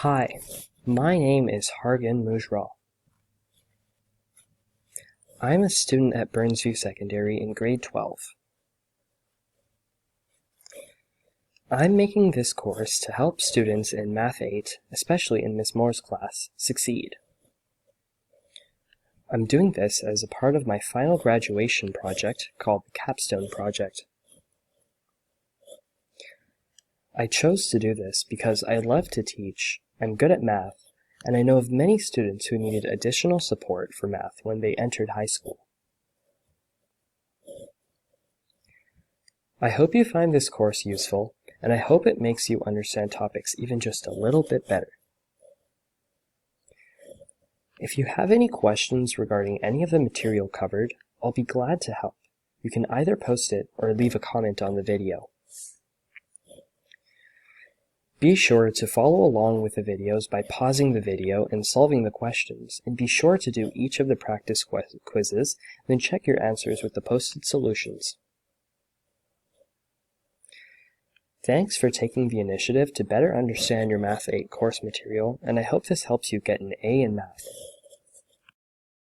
Hi, my name is Hargan Mujral. I'm a student at Burnsview Secondary in grade 12. I'm making this course to help students in Math 8, especially in Ms. Moore's class, succeed. I'm doing this as a part of my final graduation project called the Capstone Project. I chose to do this because I love to teach, I'm good at math, and I know of many students who needed additional support for math when they entered high school. I hope you find this course useful, and I hope it makes you understand topics even just a little bit better. If you have any questions regarding any of the material covered, I'll be glad to help. You can either post it or leave a comment on the video. Be sure to follow along with the videos by pausing the video and solving the questions, and be sure to do each of the practice quizzes, then check your answers with the posted solutions. Thanks for taking the initiative to better understand your Math 8 course material, and I hope this helps you get an A in math.